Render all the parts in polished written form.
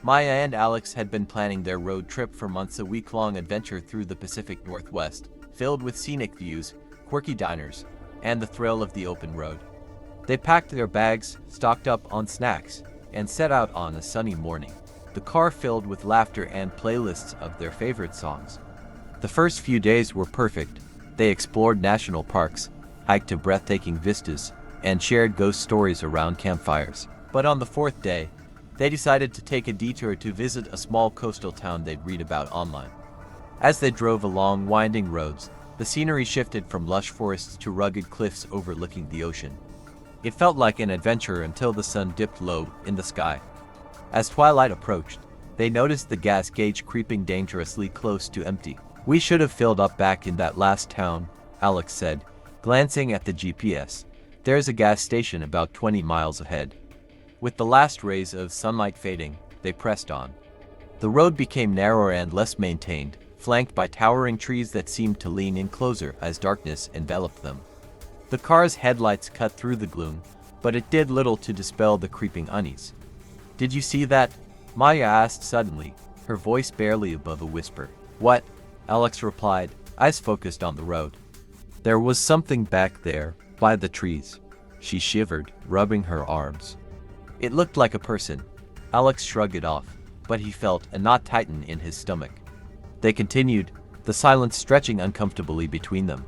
Maya and Alex had been planning their road trip for months, a week-long adventure through the Pacific Northwest, filled with scenic views, quirky diners, and the thrill of the open road. They packed their bags, stocked up on snacks, and set out on a sunny morning, the car filled with laughter and playlists of their favorite songs. The first few days were perfect. They explored national parks, hiked to breathtaking vistas, and shared ghost stories around campfires. But on the fourth day, they decided to take a detour to visit a small coastal town they'd read about online. As they drove along winding roads, the scenery shifted from lush forests to rugged cliffs overlooking the ocean. It felt like an adventure until the sun dipped low in the sky. As twilight approached, they noticed the gas gauge creeping dangerously close to empty. "We should have filled up back in that last town," Alex said, glancing at the GPS. "There's a gas station about 20 miles ahead." With the last rays of sunlight fading, they pressed on. The road became narrower and less maintained, flanked by towering trees that seemed to lean in closer as darkness enveloped them. The car's headlights cut through the gloom, but it did little to dispel the creeping unease. "Did you see that?" Maya asked suddenly, her voice barely above a whisper. "What?" Alex replied, eyes focused on the road. "There was something back there, by the trees." She shivered, rubbing her arms. It looked like a person. Alex shrugged it off, but he felt a knot tighten in his stomach. They continued, the silence stretching uncomfortably between them.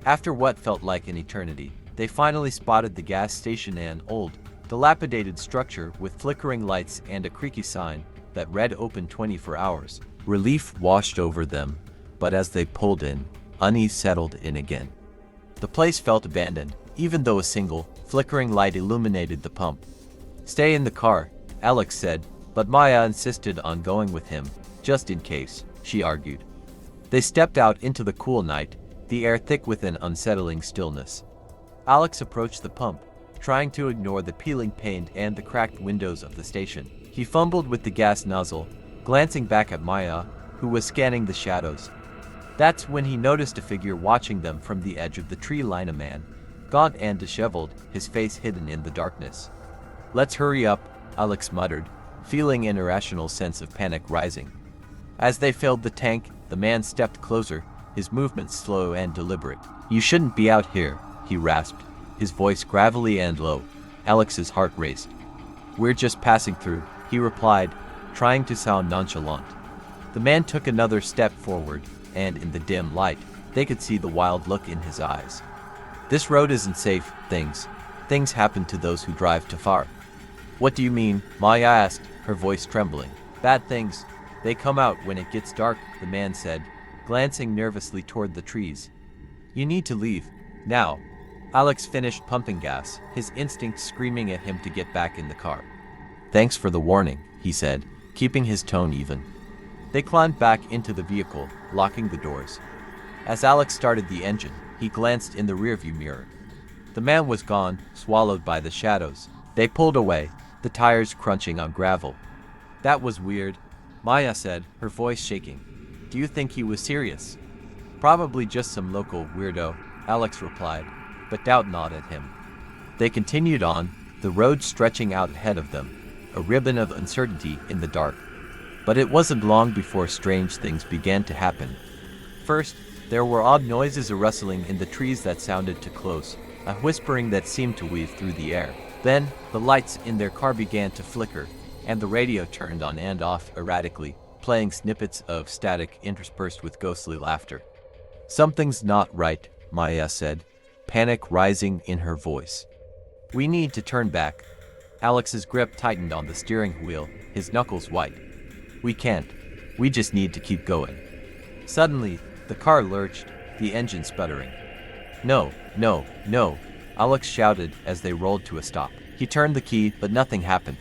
After what felt like an eternity, they finally spotted the gas station, an old, dilapidated structure with flickering lights and a creaky sign that read "Open 24 hours. Relief washed over them, but as they pulled in, unease settled in again. The place felt abandoned, even though a single, flickering light illuminated the pump. "Stay in the car," Alex said, but Maya insisted on going with him, just in case, she argued. They stepped out into the cool night, the air thick with an unsettling stillness. Alex approached the pump, trying to ignore the peeling paint and the cracked windows of the station. He fumbled with the gas nozzle, glancing back at Maya, who was scanning the shadows. That's when he noticed a figure watching them from the edge of the tree line, a man, gaunt and disheveled, his face hidden in the darkness. "Let's hurry up," Alex muttered, feeling an irrational sense of panic rising. As they filled the tank, the man stepped closer, his movements slow and deliberate. "You shouldn't be out here," he rasped, his voice gravelly and low. Alex's heart raced. "We're just passing through," he replied, trying to sound nonchalant. The man took another step forward, and in the dim light, they could see the wild look in his eyes. "This road isn't safe. Things happen to those who drive too far." "What do you mean?" Maya asked, her voice trembling. "Bad things. They come out when it gets dark," the man said, glancing nervously toward the trees. "You need to leave. Now." Alex finished pumping gas, his instincts screaming at him to get back in the car. "Thanks for the warning," he said, keeping his tone even. They climbed back into the vehicle, locking the doors. As Alex started the engine, he glanced in the rearview mirror. The man was gone, swallowed by the shadows. They pulled away, the tires crunching on gravel. "That was weird," Maya said, her voice shaking. "Do you think he was serious?" "Probably just some local weirdo," Alex replied, but doubt not at him. They continued on, the road stretching out ahead of them, a ribbon of uncertainty in the dark. But it wasn't long before strange things began to happen. First, there were odd noises, a rustling in the trees that sounded too close, a whispering that seemed to weave through the air. Then, the lights in their car began to flicker, and the radio turned on and off erratically, playing snippets of static interspersed with ghostly laughter. "Something's not right," Maya said, panic rising in her voice. "We need to turn back." Alex's grip tightened on the steering wheel, his knuckles white. "We can't. We just need to keep going." Suddenly, the car lurched, the engine sputtering. No, Alex shouted as they rolled to a stop. He turned the key, but nothing happened.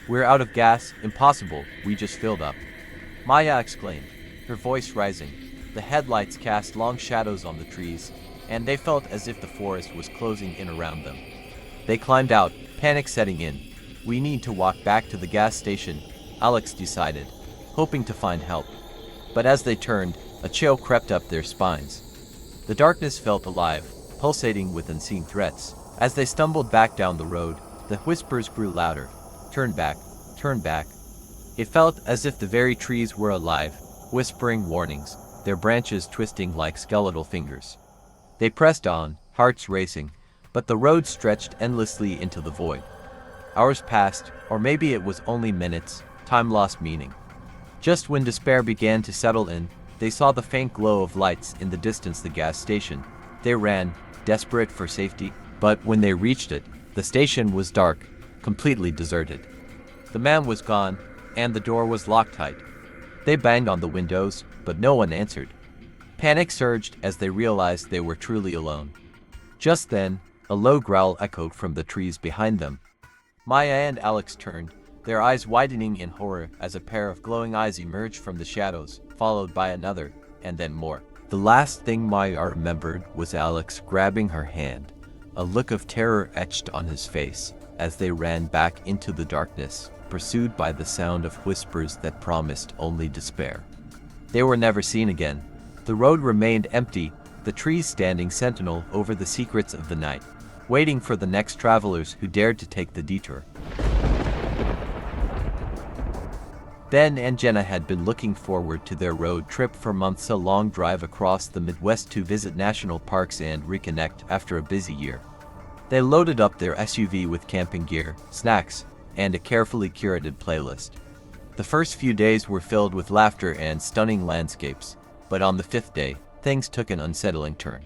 "We're out of gas. Impossible. We just filled up," Maya exclaimed, her voice rising. The headlights cast long shadows on the trees, and they felt as if the forest was closing in around them. They climbed out, panic setting in. "We need to walk back to the gas station," Alex decided, hoping to find help. But as they turned, a chill crept up their spines. The darkness felt alive, pulsating with unseen threats. As they stumbled back down the road, the whispers grew louder. "Turn back, turn back." It felt as if the very trees were alive, whispering warnings, their branches twisting like skeletal fingers. They pressed on, hearts racing, but the road stretched endlessly into the void. Hours passed, or maybe it was only minutes, time lost meaning. Just when despair began to settle in, they saw the faint glow of lights in the distance, the gas station. They ran, desperate for safety, but when they reached it, the station was dark, completely deserted. The man was gone, and the door was locked tight. They banged on the windows, but no one answered. Panic surged as they realized they were truly alone. Just then, a low growl echoed from the trees behind them. Maya and Alex turned, their eyes widening in horror as a pair of glowing eyes emerged from the shadows, followed by another, and then more. The last thing Maya remembered was Alex grabbing her hand, a look of terror etched on his face as they ran back into the darkness, pursued by the sound of whispers that promised only despair. They were never seen again. The road remained empty, the trees standing sentinel over the secrets of the night, waiting for the next travelers who dared to take the detour. Ben and Jenna had been looking forward to their road trip for months, a long drive across the Midwest to visit national parks and reconnect after a busy year. They loaded up their SUV with camping gear, snacks, and a carefully curated playlist. The first few days were filled with laughter and stunning landscapes, but on the fifth day, things took an unsettling turn.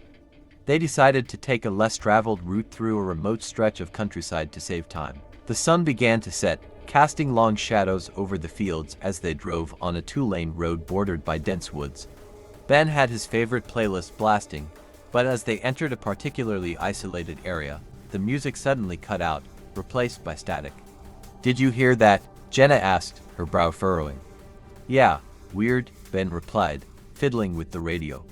They decided to take a less traveled route through a remote stretch of countryside to save time. The sun began to set, casting long shadows over the fields as they drove on a two-lane road bordered by dense woods. Ben had his favorite playlist blasting, but as they entered a particularly isolated area, the music suddenly cut out, replaced by static. "Did you hear that?" Jenna asked, her brow furrowing. "Yeah, weird," Ben replied, fiddling with the radio.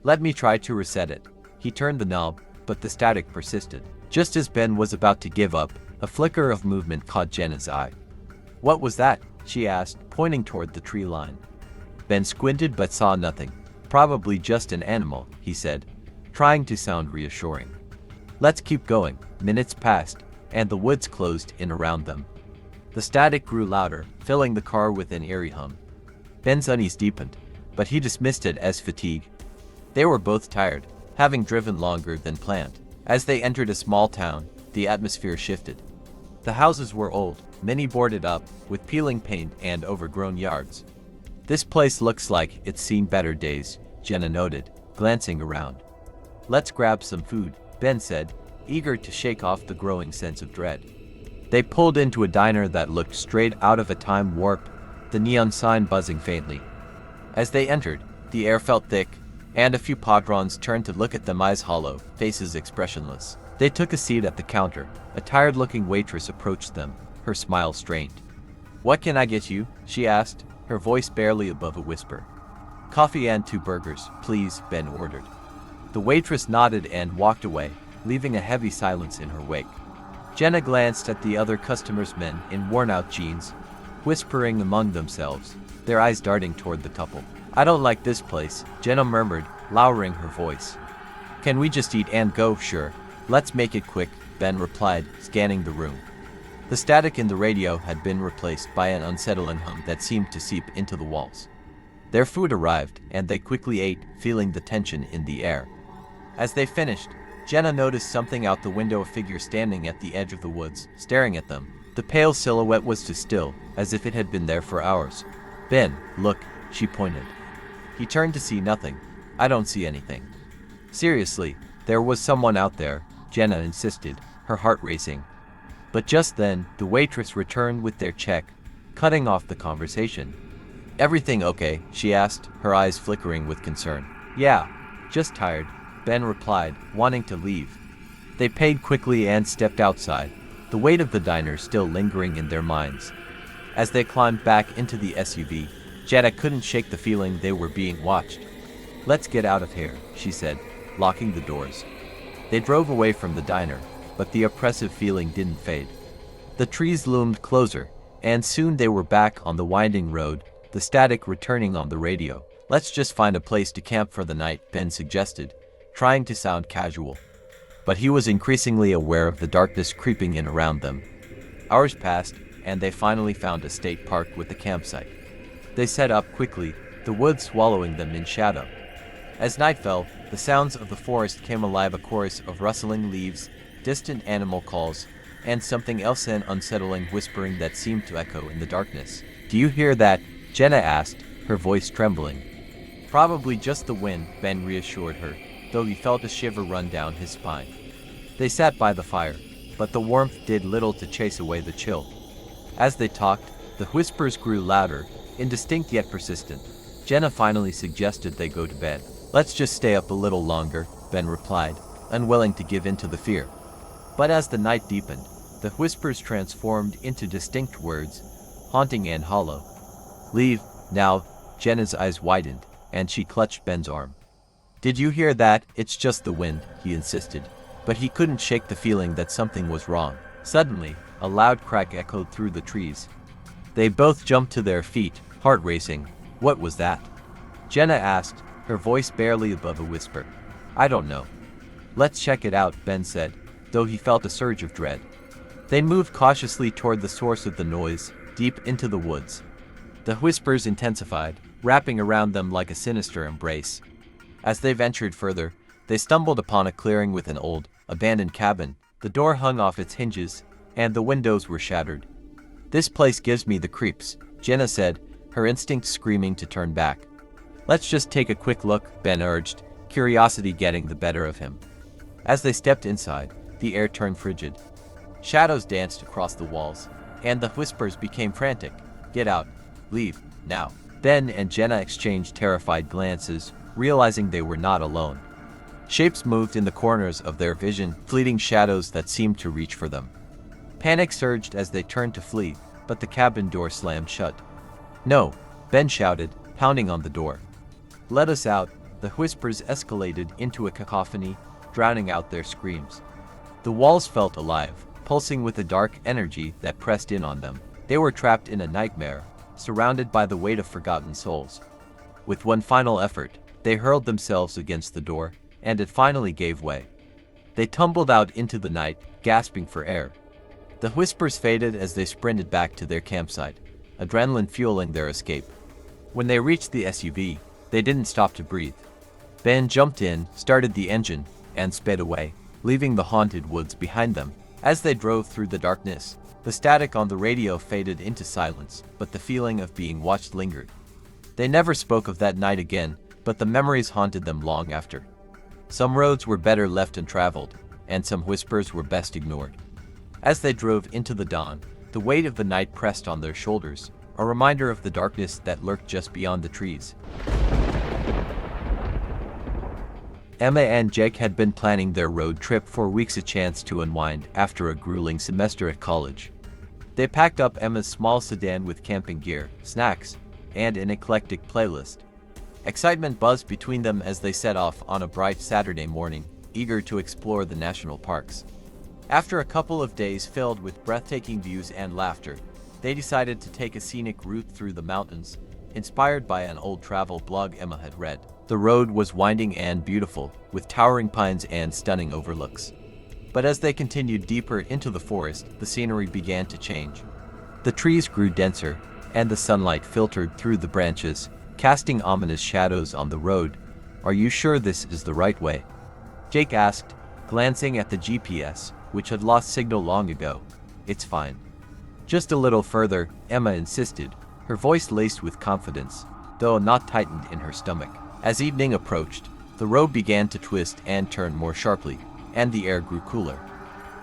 "Let me try to reset it." He turned the knob, but the static persisted. Just as Ben was about to give up, a flicker of movement caught Jenna's eye. "What was that?" she asked, pointing toward the tree line. Ben squinted but saw nothing. "Probably just an animal," he said, trying to sound reassuring. "Let's keep going." Minutes passed, and the woods closed in around them. The static grew louder, filling the car with an eerie hum. Ben's unease deepened, but he dismissed it as fatigue. They were both tired, having driven longer than planned. As they entered a small town, the atmosphere shifted. The houses were old, many boarded up, with peeling paint and overgrown yards. "This place looks like it's seen better days," Jenna noted, glancing around. "Let's grab some food," Ben said, eager to shake off the growing sense of dread. They pulled into a diner that looked straight out of a time warp, the neon sign buzzing faintly. As they entered, the air felt thick, and a few padrons turned to look at them, eyes hollow, faces expressionless. They took a seat at the counter. A tired-looking waitress approached them, her smile strained. "What can I get you?" she asked, her voice barely above a whisper. "Coffee and 2 burgers, please," Ben ordered. The waitress nodded and walked away, leaving a heavy silence in her wake. Jenna glanced at the other customers, men in worn-out jeans, whispering among themselves, their eyes darting toward the couple. "I don't like this place," Jenna murmured, lowering her voice. "Can we just eat and go?" "Sure. Let's make it quick," Ben replied, scanning the room. The static in the radio had been replaced by an unsettling hum that seemed to seep into the walls. Their food arrived, and they quickly ate, feeling the tension in the air. As they finished, Jenna noticed something out the window, a figure standing at the edge of the woods, staring at them. The pale silhouette was too still, as if it had been there for hours. "Ben, look," she pointed. He turned to see nothing. "I don't see anything." "Seriously, there was someone out there," Jenna insisted, her heart racing. But just then, the waitress returned with their check, cutting off the conversation. "Everything okay?" she asked, her eyes flickering with concern. "Yeah, just tired," Ben replied, wanting to leave. They paid quickly and stepped outside, the weight of the diner still lingering in their minds. As they climbed back into the SUV, Jenna couldn't shake the feeling they were being watched. "Let's get out of here," she said, locking the doors. They drove away from the diner, but the oppressive feeling didn't fade. The trees loomed closer, and soon they were back on the winding road, the static returning on the radio. "Let's just find a place to camp for the night," Ben suggested, trying to sound casual. But he was increasingly aware of the darkness creeping in around them. Hours passed, and they finally found a state park with a campsite. They set up quickly, the woods swallowing them in shadow. As night fell, the sounds of the forest came alive, a chorus of rustling leaves, distant animal calls, and something else, an unsettling whispering that seemed to echo in the darkness. "Do you hear that?" Jenna asked, her voice trembling. "Probably just the wind," Ben reassured her, though he felt a shiver run down his spine. They sat by the fire, but the warmth did little to chase away the chill. As they talked, the whispers grew louder, indistinct yet persistent. Jenna finally suggested they go to bed. "Let's just stay up a little longer," Ben replied, unwilling to give in to the fear. But as the night deepened, the whispers transformed into distinct words, haunting and hollow. "Leave, now." Jenna's eyes widened, and she clutched Ben's arm. "Did you hear that?" "It's just the wind," he insisted, but he couldn't shake the feeling that something was wrong. Suddenly, a loud crack echoed through the trees. They both jumped to their feet, heart racing. "What was that?" Jenna asked, her voice barely above a whisper. "I don't know." "Let's check it out," Ben said, though he felt a surge of dread. They moved cautiously toward the source of the noise, deep into the woods. The whispers intensified, wrapping around them like a sinister embrace. As they ventured further, they stumbled upon a clearing with an old, abandoned cabin. The door hung off its hinges, and the windows were shattered. "This place gives me the creeps," Jenna said, her instinct screaming to turn back. "Let's just take a quick look," Ben urged, curiosity getting the better of him. As they stepped inside, the air turned frigid. Shadows danced across the walls, and the whispers became frantic. "Get out. Leave, now." Ben and Jenna exchanged terrified glances, realizing they were not alone. Shapes moved in the corners of their vision, fleeting shadows that seemed to reach for them. Panic surged as they turned to flee, but the cabin door slammed shut. "No," Ben shouted, pounding on the door. "Let us out." The whispers escalated into a cacophony, drowning out their screams. The walls felt alive, pulsing with a dark energy that pressed in on them. They were trapped in a nightmare, surrounded by the weight of forgotten souls. With one final effort, they hurled themselves against the door, and it finally gave way. They tumbled out into the night, gasping for air. The whispers faded as they sprinted back to their campsite, adrenaline fueling their escape. When they reached the SUV, they didn't stop to breathe. Ben jumped in, started the engine, and sped away, leaving the haunted woods behind them. As they drove through the darkness, the static on the radio faded into silence, but the feeling of being watched lingered. They never spoke of that night again, but the memories haunted them long after. Some roads were better left untraveled, and some whispers were best ignored. As they drove into the dawn, the weight of the night pressed on their shoulders, a reminder of the darkness that lurked just beyond the trees. Emma and Jake had been planning their road trip for weeks, a chance to unwind after a grueling semester at college. They packed up Emma's small sedan with camping gear, snacks, and an eclectic playlist. Excitement buzzed between them as they set off on a bright Saturday morning, eager to explore the national parks. After a couple of days filled with breathtaking views and laughter, they decided to take a scenic route through the mountains, inspired by an old travel blog Emma had read. The road was winding and beautiful, with towering pines and stunning overlooks. But as they continued deeper into the forest, the scenery began to change. The trees grew denser, and the sunlight filtered through the branches, casting ominous shadows on the road. "Are you sure this is the right way?" Jake asked, glancing at the GPS, which had lost signal long ago. "It's fine." "Just a little further," Emma insisted, her voice laced with confidence, though not tightened in her stomach. As evening approached, the road began to twist and turn more sharply, and the air grew cooler.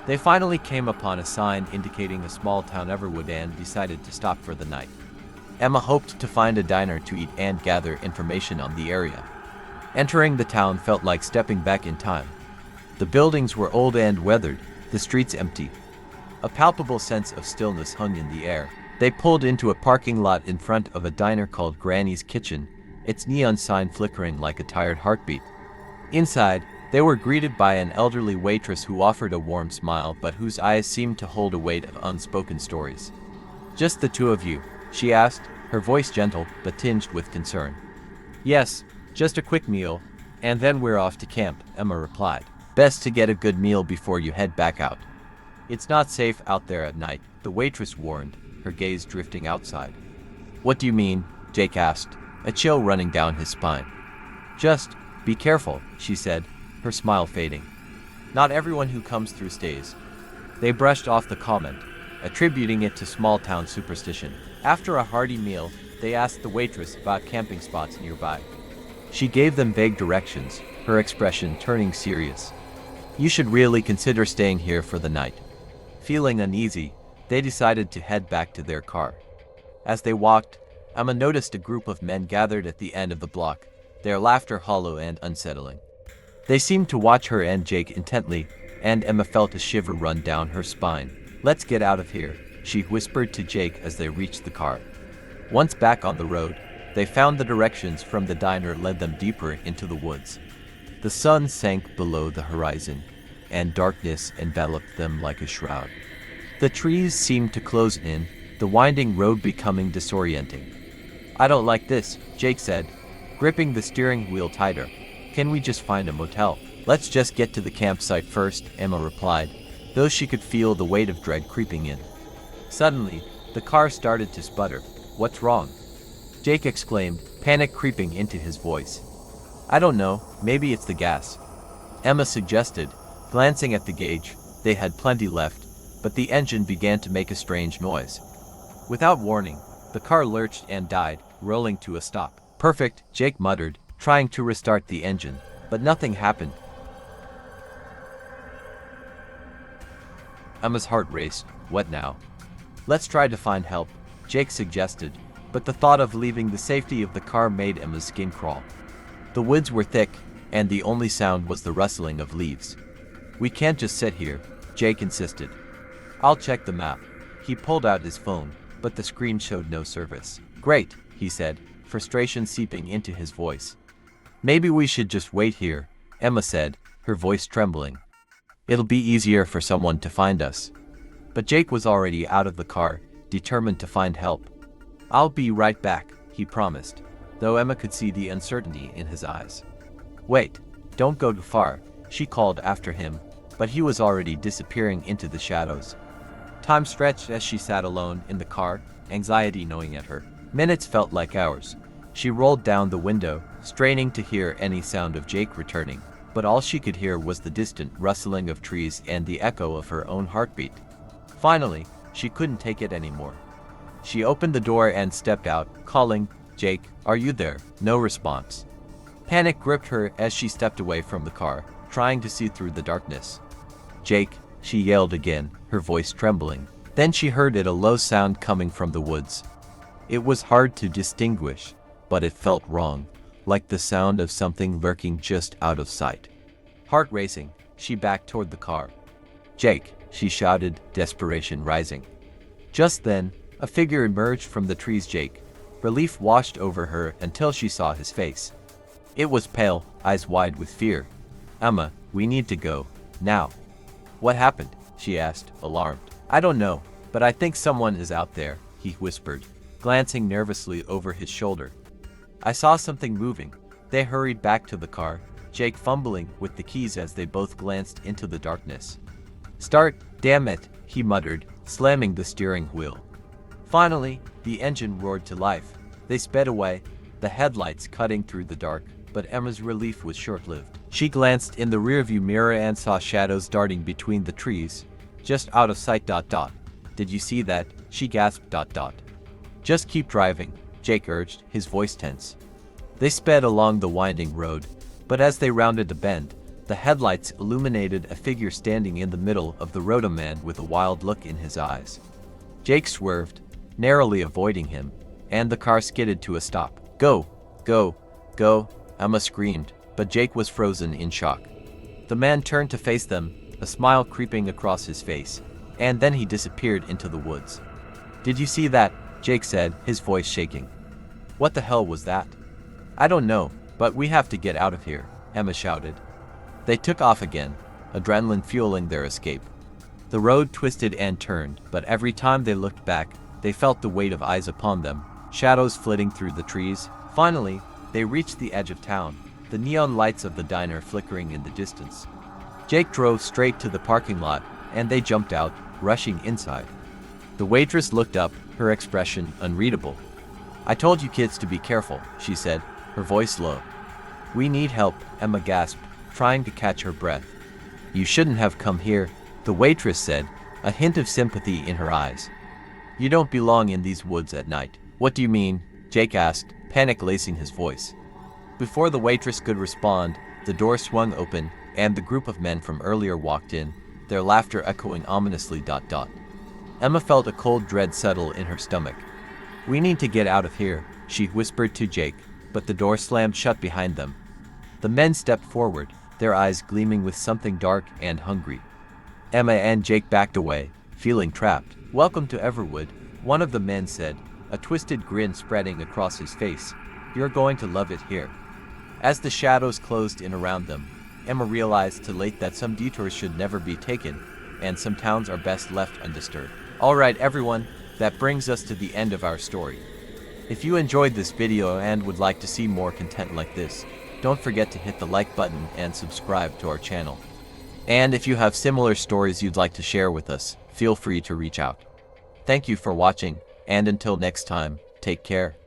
They finally came upon a sign indicating a small town Everwood and decided to stop for the night. Emma hoped to find a diner to eat and gather information on the area. Entering the town felt like stepping back in time. The buildings were old and weathered, the streets empty. A palpable sense of stillness hung in the air. They pulled into a parking lot in front of a diner called Granny's Kitchen, its neon sign flickering like a tired heartbeat. Inside, they were greeted by an elderly waitress who offered a warm smile but whose eyes seemed to hold a weight of unspoken stories. "Just the two of you?" she asked, her voice gentle but tinged with concern. "Yes, just a quick meal, and then we're off to camp," Emma replied. "Best to get a good meal before you head back out. It's not safe out there at night," the waitress warned, her gaze drifting outside. "What do you mean?" Jake asked, a chill running down his spine. "Just be careful," she said, her smile fading. "Not everyone who comes through stays." They brushed off the comment, attributing it to small-town superstition. After a hearty meal, they asked the waitress about camping spots nearby. She gave them vague directions, her expression turning serious. "You should really consider staying here for the night." Feeling uneasy, they decided to head back to their car. As they walked, Emma noticed a group of men gathered at the end of the block, their laughter hollow and unsettling. They seemed to watch her and Jake intently, and Emma felt a shiver run down her spine. "Let's get out of here," she whispered to Jake as they reached the car. Once back on the road, they found the directions from the diner led them deeper into the woods. The sun sank below the horizon, and darkness enveloped them like a shroud. The trees seemed to close in, the winding road becoming disorienting. "I don't like this," Jake said, gripping the steering wheel tighter. "Can we just find a motel?" "Let's just get to the campsite first," Emma replied, though she could feel the weight of dread creeping in. Suddenly, the car started to sputter. "What's wrong?" Jake exclaimed, panic creeping into his voice. "I don't know, maybe it's the gas," Emma suggested, glancing at the gauge. They had plenty left, but the engine began to make a strange noise. Without warning, the car lurched and died, rolling to a stop. "Perfect," Jake muttered, trying to restart the engine, but nothing happened. Emma's heart raced. What now? "Let's try to find help," Jake suggested, but the thought of leaving the safety of the car made Emma's skin crawl. The woods were thick, and the only sound was the rustling of leaves. "We can't just sit here," Jake insisted. "I'll check the map." He pulled out his phone, but the screen showed no service. "Great," he said, frustration seeping into his voice. "Maybe we should just wait here," Emma said, her voice trembling. "It'll be easier for someone to find us." But Jake was already out of the car, determined to find help. "I'll be right back," he promised, though Emma could see the uncertainty in his eyes. "Wait, don't go too far," she called after him, but he was already disappearing into the shadows. Time stretched as she sat alone in the car, anxiety gnawing at her. Minutes felt like hours. She rolled down the window, straining to hear any sound of Jake returning, but all she could hear was the distant rustling of trees and the echo of her own heartbeat. Finally, she couldn't take it anymore. She opened the door and stepped out, calling, "Jake, are you there?" No response. Panic gripped her as she stepped away from the car, trying to see through the darkness. "Jake," she yelled again, her voice trembling. Then she heard a low sound coming from the woods. It was hard to distinguish, but it felt wrong, like the sound of something lurking just out of sight. Heart racing, she backed toward the car. "Jake," she shouted, desperation rising. Just then, a figure emerged from the trees. Jake. Relief washed over her until she saw his face. It was pale, eyes wide with fear. "Emma, we need to go, now." "What happened?" she asked, alarmed. "I don't know, but I think someone is out there," he whispered, glancing nervously over his shoulder. "I saw something moving." They hurried back to the car, Jake fumbling with the keys as they both glanced into the darkness. "Start, damn it," he muttered, slamming the steering wheel. Finally, the engine roared to life. They sped away, the headlights cutting through the dark, but Emma's relief was short-lived. She glanced in the rearview mirror and saw shadows darting between the trees, just out of sight. "Did you see that?" she gasped. "Just keep driving," Jake urged, his voice tense. They sped along the winding road, but as they rounded a bend, the headlights illuminated a figure standing in the middle of the road, a man with a wild look in his eyes. Jake swerved, narrowly avoiding him, and the car skidded to a stop. "Go! Go! Go!" Emma screamed, but Jake was frozen in shock. The man turned to face them, a smile creeping across his face, and then he disappeared into the woods. "Did you see that?" Jake said, his voice shaking. "What the hell was that?" "I don't know, but we have to get out of here," Emma shouted. They took off again, adrenaline fueling their escape. The road twisted and turned, but every time they looked back, they felt the weight of eyes upon them, shadows flitting through the trees. Finally, they reached the edge of town, the neon lights of the diner flickering in the distance. Jake drove straight to the parking lot, and they jumped out, rushing inside. The waitress looked up, her expression unreadable. "I told you kids to be careful," she said, her voice low. "We need help," Emma gasped, trying to catch her breath. "You shouldn't have come here," the waitress said, a hint of sympathy in her eyes. "You don't belong in these woods at night." "What do you mean?" Jake asked, panic lacing his voice. Before the waitress could respond, the door swung open, and the group of men from earlier walked in, their laughter echoing ominously. Emma felt a cold dread settle in her stomach. "We need to get out of here," she whispered to Jake, but the door slammed shut behind them. The men stepped forward, their eyes gleaming with something dark and hungry. Emma and Jake backed away, feeling trapped. "Welcome to Everwood," one of the men said, a twisted grin spreading across his face. "You're going to love it here." As the shadows closed in around them, Emma realized too late that some detours should never be taken, and some towns are best left undisturbed. Alright everyone, that brings us to the end of our story. If you enjoyed this video and would like to see more content like this, don't forget to hit the like button and subscribe to our channel. And if you have similar stories you'd like to share with us, feel free to reach out. Thank you for watching, and until next time, take care.